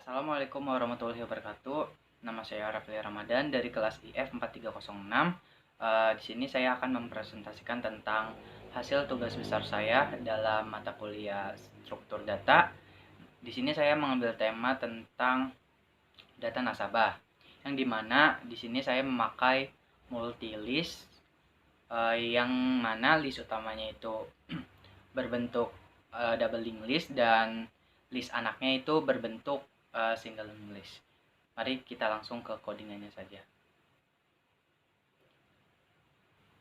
Assalamualaikum warahmatullahi wabarakatuh. Nama saya Rafli Ramadan dari kelas IF 4306. Di sini saya akan mempresentasikan tentang hasil tugas besar saya dalam mata kuliah struktur data. Di sini saya mengambil tema tentang data nasabah, yang dimana di sini saya memakai multi list, yang mana list utamanya itu berbentuk double link list dan list anaknya itu berbentuk single link list. Mari kita langsung ke codingannya saja.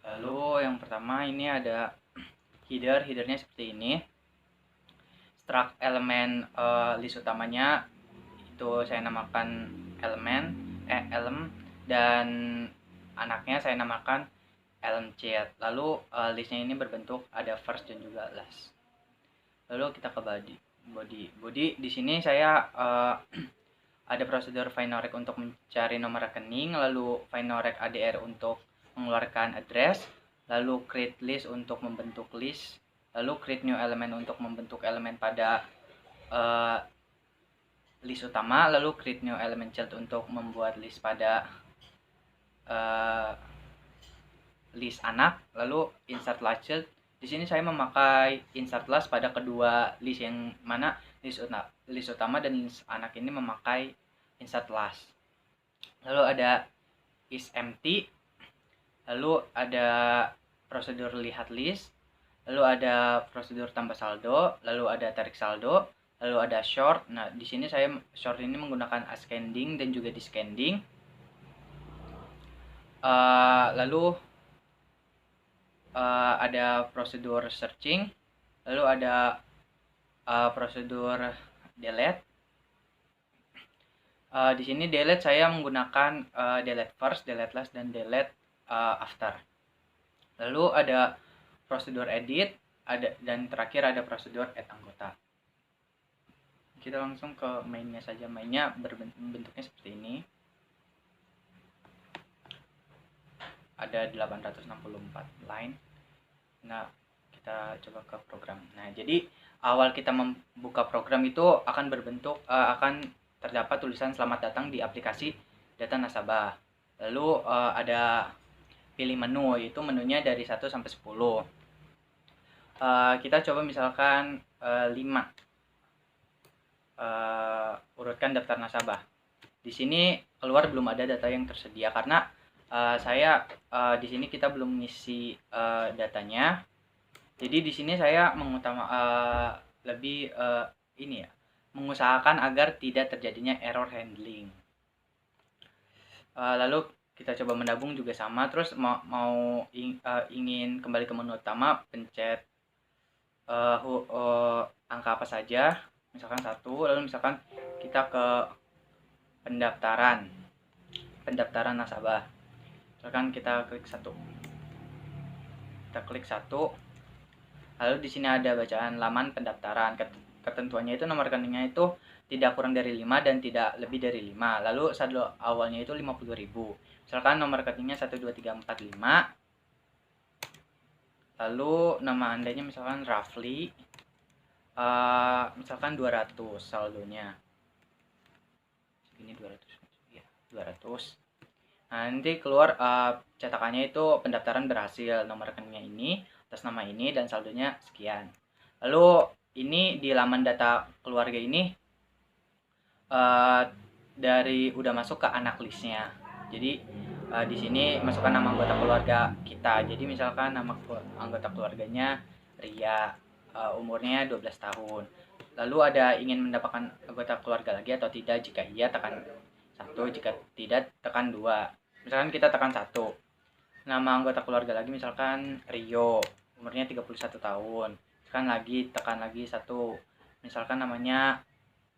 Lalu yang pertama ini ada headernya seperti ini. Struct elemen list utamanya itu saya namakan elem, dan anaknya saya namakan elem chat. Lalu listnya ini berbentuk ada first dan juga last. Lalu kita ke body di sini saya ada prosedur find norec untuk mencari nomor rekening, lalu find norec ADR untuk mengeluarkan address, lalu create list untuk membentuk list, lalu create new element untuk membentuk elemen pada list utama, lalu create new element child untuk membuat list pada list anak, lalu insert last child. Di sini saya memakai insert last pada kedua list, yang mana list utama dan list anak ini memakai insert last. Lalu ada is empty, lalu ada prosedur lihat list, lalu ada prosedur tambah saldo, lalu ada tarik saldo, lalu ada short. Nah, di sini saya short ini menggunakan ascending dan juga descending. Lalu ada prosedur searching, lalu ada prosedur delete. Di sini delete saya menggunakan delete first, delete last, dan delete after. Lalu ada prosedur edit, dan terakhir ada prosedur add anggota. Kita langsung ke mainnya saja. Mainnya bentuknya seperti ini. Ada 864 line. Nah, kita coba ke program. Nah, jadi awal kita membuka program itu akan berbentuk akan terdapat tulisan selamat datang di aplikasi data nasabah. Lalu ada pilih menu, yaitu menunya dari 1 sampai 10. Kita coba misalkan 5. Urutkan daftar nasabah. Di sini keluar belum ada data yang tersedia karena saya di sini kita belum mengisi datanya. Jadi di sini saya mengusahakan agar tidak terjadinya error handling. Lalu kita coba menabung juga sama. Terus ingin kembali ke menu utama, pencet angka apa saja, misalkan 1. Lalu misalkan kita ke pendaftaran nasabah, misalkan kita klik 1. Lalu di sini ada bacaan laman pendaftaran. Ketentuannya itu nomor rekeningnya itu tidak kurang dari 5 dan tidak lebih dari 5. Lalu saldo awalnya itu 50.000. Misalkan nomor rekeningnya 12345. Lalu nama andanya misalkan Rafli. Misalkan 200 saldonya. Ini 200. Ya, 200. Nah, nanti keluar cetakannya itu pendaftaran berhasil, nomor rekeningnya ini, atas nama ini, dan saldonya sekian. Lalu ini di laman data keluarga ini dari udah masuk ke anak listnya. Jadi di sini masukkan nama anggota keluarga kita. Jadi misalkan nama anggota keluarganya Ria, umurnya 12 tahun. Lalu ada ingin mendapatkan anggota keluarga lagi atau tidak. Jika iya tekan 1, jika tidak tekan 2. Misalkan kita tekan 1. Nama anggota keluarga lagi misalkan Rio, umurnya 31 tahun. Tekan lagi 1. Misalkan namanya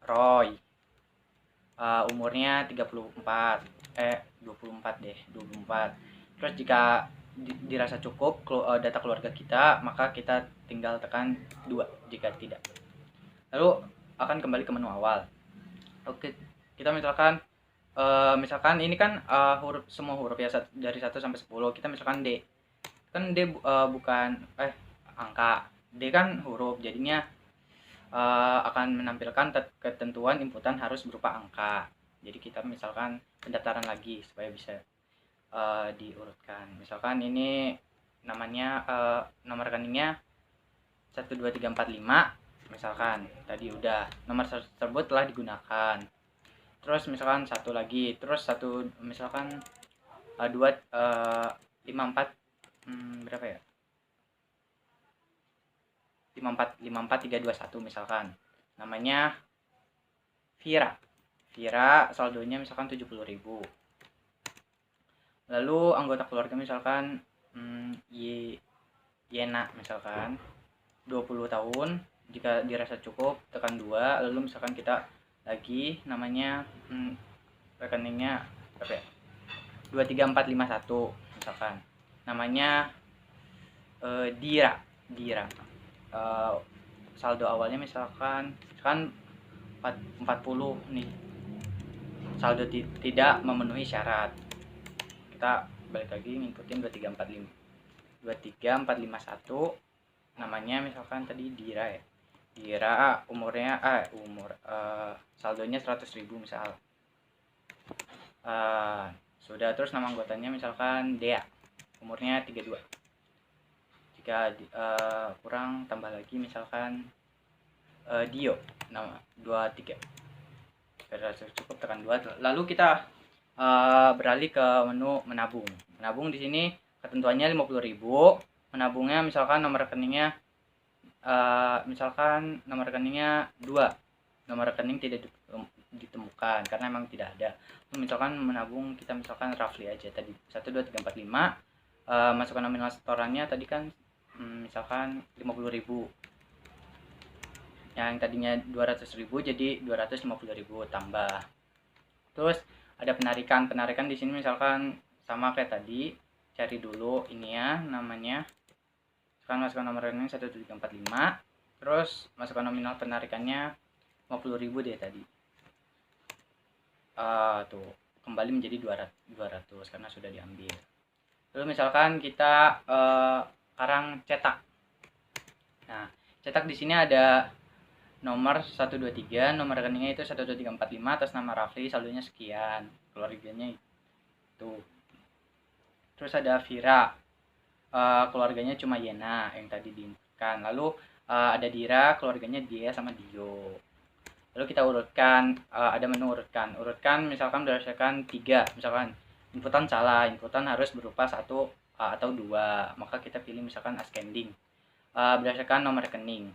Roy, umurnya 24. Terus jika dirasa cukup data keluarga kita, maka kita tinggal tekan 2 jika tidak. Lalu akan kembali ke menu awal. Oke, kita misalkan ini kan semua huruf ya, dari 1 sampai 10. Kita misalkan D. Kan D bukan angka. D kan huruf, jadinya akan menampilkan ketentuan inputan harus berupa angka. Jadi kita misalkan pendaftaran lagi supaya bisa diurutkan. Misalkan ini namanya nomor rekeningnya 12345, misalkan tadi udah nomor tersebut telah digunakan. Terus misalkan satu lagi, terus satu misalkan 54 berapa ya? 54321 misalkan. Namanya Vira. Vira saldonya misalkan 70.000. Lalu anggota keluarga misalkan Yena misalkan 20 tahun. Jika dirasa cukup tekan 2. Lalu misalkan kita lagi namanya rekeningnya berapa ya? 23451 misalkan. Namanya Dira. Saldo awalnya misalkan 40 nih, saldo tidak memenuhi syarat. Kita balik lagi ngikutin 23451, namanya misalkan tadi Dira ya. Dira umurnya saldonya 100.000 misal. Sudah. Terus nama anggotanya misalkan Dea, umurnya 32. Jika kurang tambah lagi misalkan Dio, nama 23. Jika cukup tekan 2. Lalu kita beralih ke menu menabung. Menabung di sini ketentuannya 50.000. Menabungnya misalkan nomor rekeningnya nomor rekeningnya 2. Nomor rekening tidak ditemukan karena memang tidak ada. Misalkan menabung kita misalkan roughly aja tadi 12345. Masukkan nominal setorannya tadi kan misalkan 50.000. Yang tadinya 200.000 jadi 250.000 tambah. Terus ada penarikan di sini misalkan sama kayak tadi, cari dulu ini ya namanya. Sekarang masukkan nomor rekening 12345. Terus masukkan nominal penarikannya 50.000 deh tadi. Tuh kembali menjadi 200 karena sudah diambil. Lalu misalkan kita sekarang cetak. Nah, cetak di sini ada nomor 123, nomor rekeningnya itu 12345 atas nama Rafli, saldonya sekian, keluarganya itu. Terus ada Vira, keluarganya cuma Yena yang tadi diinputkan. Lalu ada Dira, keluarganya dia sama Dio. Lalu kita urutkan, ada menu urutkan misalkan berdasarkan 3, misalkan inputan salah, inputan harus berupa 1 atau 2, maka kita pilih misalkan ascending berdasarkan nomor rekening.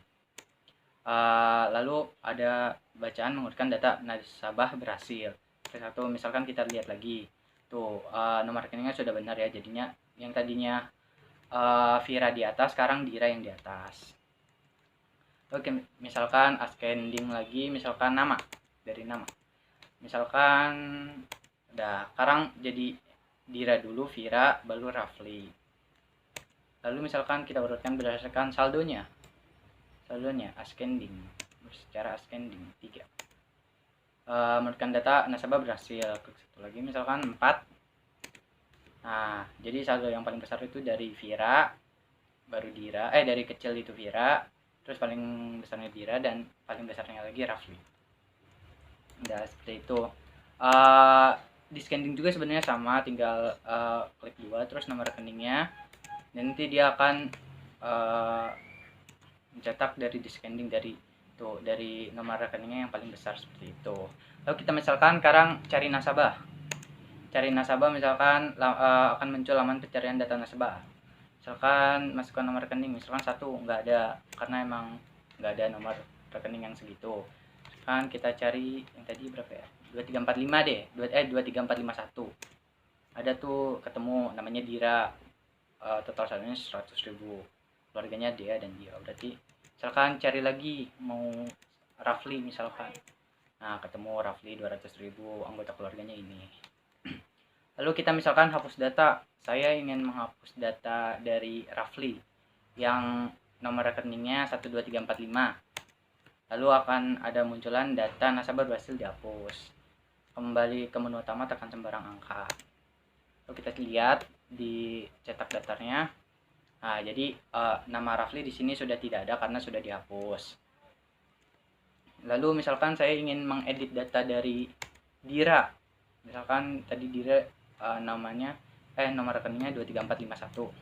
Lalu ada bacaan mengurutkan data nasabah berhasil. Satu misalkan kita lihat lagi tuh nomor rekeningnya sudah benar ya, jadinya yang tadinya Vira di atas sekarang Dira yang di atas. Oke, misalkan ascending lagi, misalkan nama, dari nama misalkan udah sekarang jadi Dira dulu, Vira, baru Rafli. Lalu misalkan kita urutkan berdasarkan saldonya ascending, secara ascending 3. Menurutkan data nasabah berhasil. Satu lagi misalkan 4. Nah, jadi saldo yang paling besar itu dari Vira, baru Dira, dari kecil itu Vira, terus paling besarnya Dira, dan paling besarnya lagi Rafli. Udah seperti itu. Di scanning juga sebenarnya sama, tinggal klik 2 terus nomor rekeningnya, dan nanti dia akan mencetak dari scanning dari nomor rekeningnya yang paling besar seperti itu. Lalu kita misalkan sekarang cari nasabah misalkan akan muncul laman pencarian data nasabah. Misalkan masukkan nomor rekening, misalkan 1 nggak ada karena emang nggak ada nomor rekening yang segitu. Misalkan kita cari yang tadi berapa ya, 2345 deh, 23451 ada tuh ketemu, namanya Dira, total saldonya 100.000, keluarganya dia dan dia. Berarti misalkan cari lagi mau Rafli misalkan, nah ketemu Rafli 200.000, anggota keluarganya ini. Lalu kita misalkan hapus data, saya ingin menghapus data dari Rafli yang nomor rekeningnya 12345. Lalu akan ada munculan data nasabah berhasil dihapus. Kembali ke menu utama, tekan sembarang angka. Lalu kita lihat di cetak datarnya. Nah, jadi nama Rafli di sini sudah tidak ada karena sudah dihapus. Lalu misalkan saya ingin mengedit data dari Dira, misalkan tadi Dira namanya nomor rekeningnya 23451,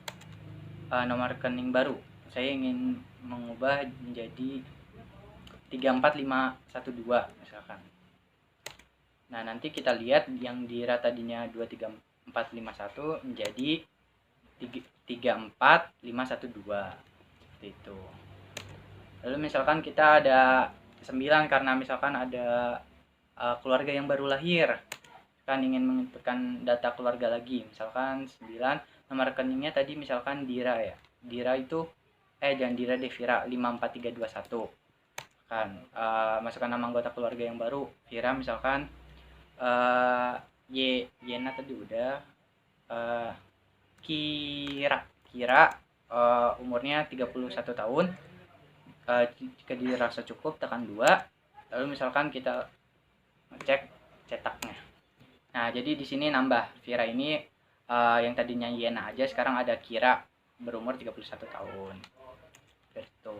nomor rekening baru saya ingin mengubah menjadi 34512 misalkan. Nah, nanti kita lihat yang Dira tadinya 23451 menjadi 34512 seperti itu. Lalu misalkan kita ada 9 karena misalkan ada keluarga yang baru lahir, kan ingin menginputkan data keluarga lagi, misalkan 9, nomor rekeningnya tadi misalkan Dira ya, Dira itu jangan Dira deh, Vira 54321 kan, masukkan nama anggota keluarga yang baru Vira, misalkan Yena tadi udah, Kira umurnya 31 tahun. Jika dirasa cukup tekan 2, lalu misalkan kita ngecek cetaknya. Nah, jadi di sini nambah Vira ini yang tadinya Yena aja sekarang ada Kira berumur 31 tahun. Gitu.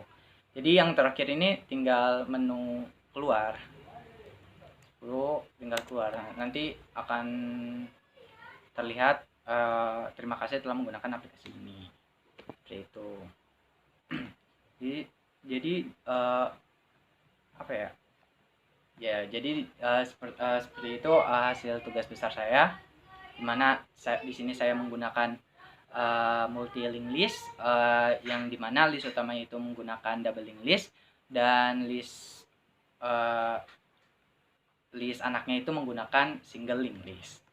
Jadi yang terakhir ini tinggal menu keluar. Tinggal keluar. Nanti akan terlihat terima kasih telah menggunakan aplikasi ini. Seperti itu. jadi apa ya? Ya, jadi seperti itu hasil tugas besar saya, dimana di sini saya menggunakan multi-link list, yang dimana list utamanya itu menggunakan double link list, dan list anaknya itu menggunakan single link list.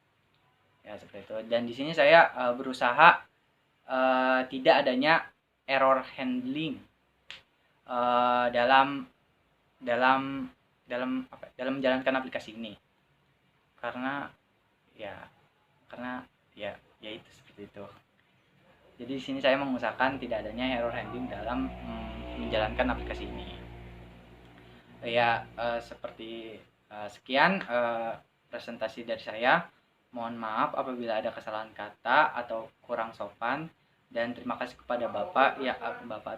Ya, seperti itu. Dan di sini saya berusaha tidak adanya error handling dalam menjalankan aplikasi ini, karena ya itu seperti itu. Jadi di sini saya mengusahakan tidak adanya error handling dalam menjalankan aplikasi ini. Ya, seperti sekian presentasi dari saya. Mohon maaf apabila ada kesalahan kata atau kurang sopan, dan terima kasih kepada Bapak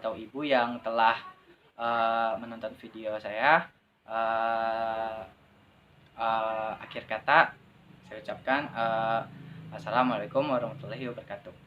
atau Ibu yang telah menonton video saya. Akhir kata saya ucapkan assalamualaikum warahmatullahi wabarakatuh.